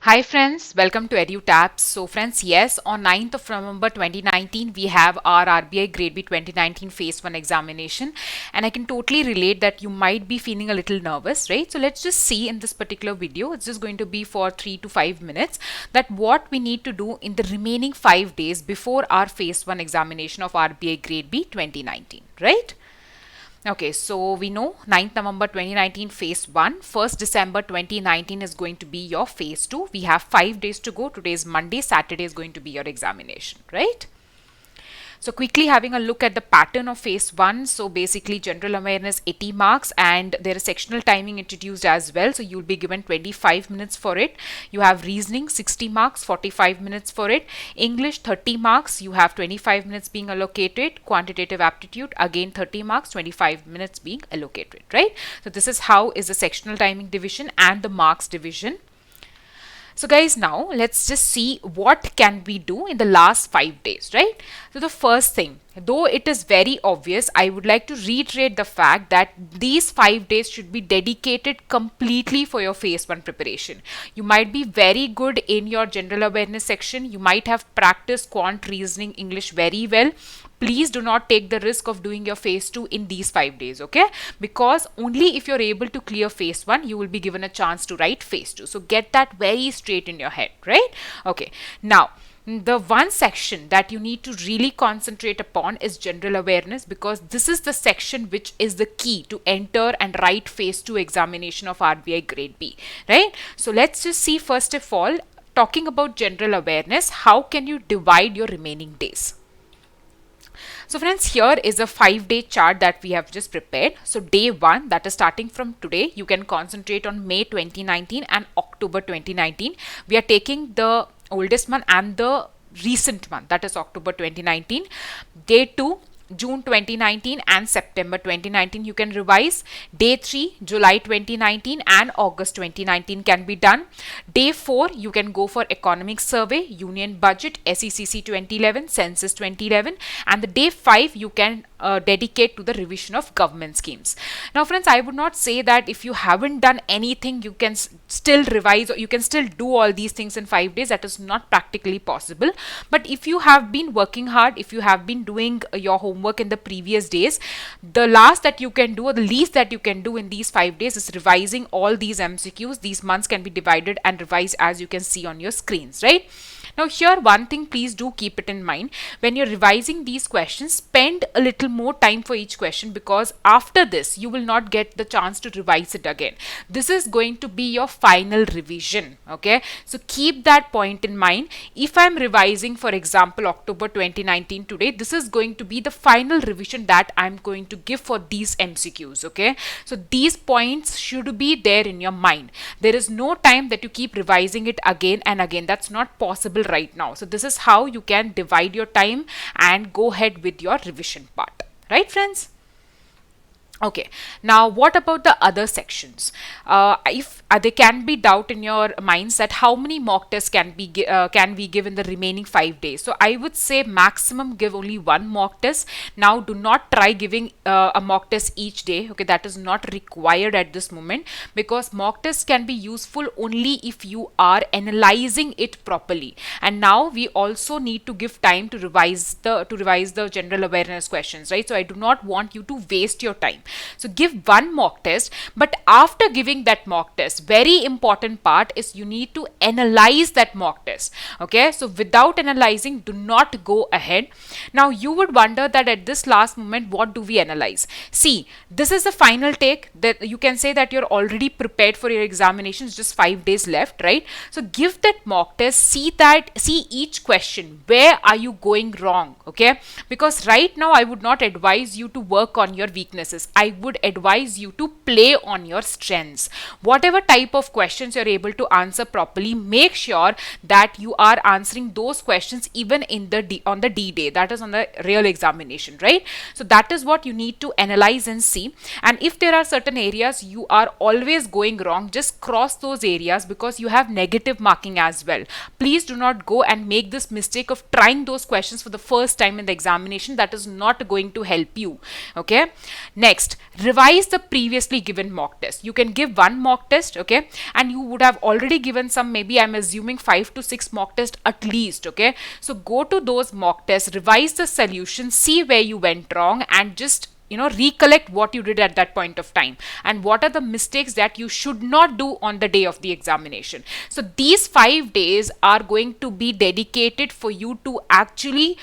Hi friends, welcome to EduTap. So friends, yes, on 9th of November 2019, we have our RBI Grade B 2019 Phase 1 examination, and I can totally relate that you might be feeling a little nervous, right? So let's just see in this particular video, it's just going to be for 3 to 5 minutes, that what we need to do in the remaining 5 days before our Phase 1 examination of RBI Grade B 2019, right? Okay, so we know 9th November 2019 phase 1, 1st December 2019 is going to be your phase 2. We have 5 days to go. Today is Monday, Saturday is going to be your examination, right? So quickly having a look at the pattern of phase 1. So basically general awareness 80 marks and there is sectional timing introduced as well. So you'll be given 25 minutes for it. You have reasoning 60 marks, 45 minutes for it. English 30 marks, you have 25 minutes being allocated. Quantitative aptitude again 30 marks, 25 minutes being allocated, right? So this is how is the sectional timing division and the marks division. So guys, now let's just see what can we do in the last 5 days, right? So the first thing, though it is very obvious, I would like to reiterate the fact that these 5 days should be dedicated completely for your phase 1 preparation. You might be very good in your general awareness section. You might have practiced quant, reasoning, English very well. Please do not take the risk of doing your phase 2 in these 5 days, okay? Because only if you're able to clear phase 1, you will be given a chance to write phase 2. So get that very straight in your head, right? Okay, now the one section that you need to really concentrate upon is general awareness, because this is the section which is the key to enter and write phase 2 examination of RBI Grade B, right? So let's just see, first of all, talking about general awareness, how can you divide your remaining days? So friends, here is a 5-day chart that we have just prepared. So day 1, that is starting from today, you can concentrate on May 2019 and October 2019. We are taking the oldest month and the recent month, that is October 2019. Day 2, June 2019 and September 2019 you can revise. Day 3, July 2019 and August 2019 can be done. Day 4, you can go for economic survey, union budget, SECC 2011, census 2011, and the day 5 you can dedicate to the revision of government schemes. Now friends, I would not say that if you haven't done anything you can still revise or you can still do all these things in 5 days. That is not practically possible. But if you have been working hard, if you have been doing your homework in the previous days, the last that you can do or the least that you can do in these 5 days is revising all these MCQs. These months can be divided and revised as you can see on your screens, right? Now here, one thing, please do keep it in mind, when you're revising these questions, spend a little more time for each question, because after this you will not get the chance to revise it again. This is going to be your final revision, okay? So keep that point in mind. If I'm revising, for example, October 2019 today, this is going to be the final revision that I'm going to give for these MCQs, okay? So these points should be there in your mind. There is no time that you keep revising it again and again. That's not possible right now. So this is how you can divide your time and go ahead with your revision part, right friends? Okay, now what about the other sections? If there can be doubt in your minds that how many mock tests can we give in the remaining 5 days. So I would say maximum give only one mock test. Now do not try giving a mock test each day. Okay, that is not required at this moment, because mock tests can be useful only if you are analyzing it properly. And now we also need to give time to revise the general awareness questions, right? So I do not want you to waste your time. So give one mock test, but after giving that mock test, very important part is you need to analyze that mock test. Okay, so without analyzing, do not go ahead. Now you would wonder that at this last moment, what do we analyze? See, this is the final take, that you can say that you're already prepared for your examinations, just 5 days left, right? So give that mock test, see each question, where are you going wrong? Okay, because right now I would not advise you to work on your weaknesses. I would advise you to play on your strengths. Whatever type of questions you're able to answer properly, make sure that you are answering those questions even in on the D day, that is on the real examination, right? So that is what you need to analyze and see. And if there are certain areas you are always going wrong, just cross those areas, because you have negative marking as well. Please do not go and make this mistake of trying those questions for the first time in the examination. That is not going to help you. Okay, next, Next, revise the previously given mock test. You can give one mock test, okay, and you would have already given some, maybe I'm assuming 5 to 6 mock tests at least, okay. So go to those mock tests, revise the solution, see where you went wrong, and just recollect what you did at that point of time and what are the mistakes that you should not do on the day of the examination. So these 5 days are going to be dedicated for you to actually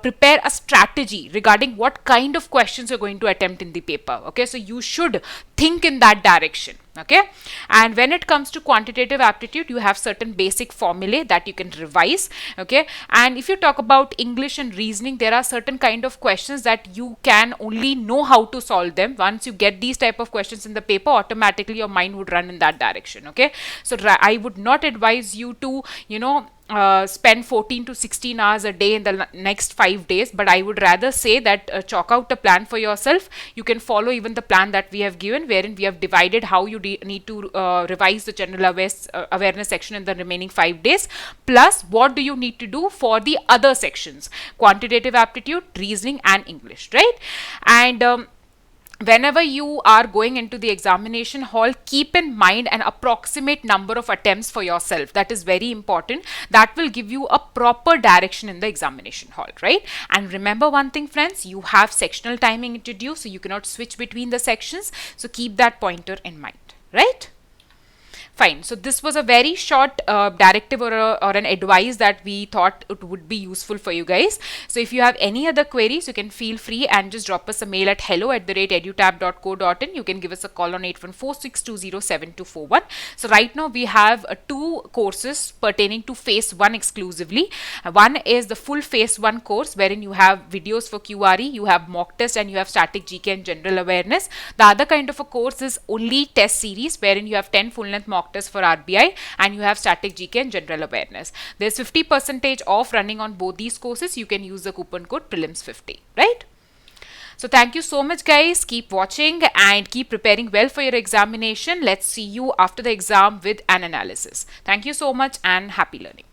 prepare a strategy regarding what kind of questions you're going to attempt in the paper. Okay, so you should think in that direction. Okay, and when it comes to quantitative aptitude, you have certain basic formulae that you can revise. Okay, and if you talk about English and reasoning, there are certain kind of questions that you can only know how to solve them. Once you get these type of questions in the paper, automatically your mind would run in that direction. Okay, so I would not advise you to spend 14 to 16 hours a day in the next 5 days, but I would rather say that chalk out a plan for yourself. You can follow even the plan that we have given, wherein we have divided how you need to revise the general awareness section in the remaining 5 days, plus what do you need to do for the other sections: quantitative aptitude, reasoning, and English, right? And whenever you are going into the examination hall, keep in mind an approximate number of attempts for yourself. That is very important. That will give you a proper direction in the examination hall, right? And remember one thing, friends, you have sectional timing introduced, so you cannot switch between the sections. So keep that pointer in mind, right? Fine. So this was a very short directive or an advice that we thought it would be useful for you guys. So if you have any other queries, you can feel free and just drop us a mail at hello@edutap.co.in. You can give us a call on 8146207241. So right now we have 2 courses pertaining to phase 1 exclusively. One is the full phase 1 course, wherein you have videos for QRE, you have mock test, and you have static GK and general awareness. The other kind of a course is only test series, wherein you have 10 full length mock tests for RBI and you have static GK and general awareness. There's 50% off running on both these courses. You can use the coupon code prelims50, right? So thank you so much, guys. Keep watching and keep preparing well for your examination. Let's see you after the exam with an analysis. Thank you so much and happy learning.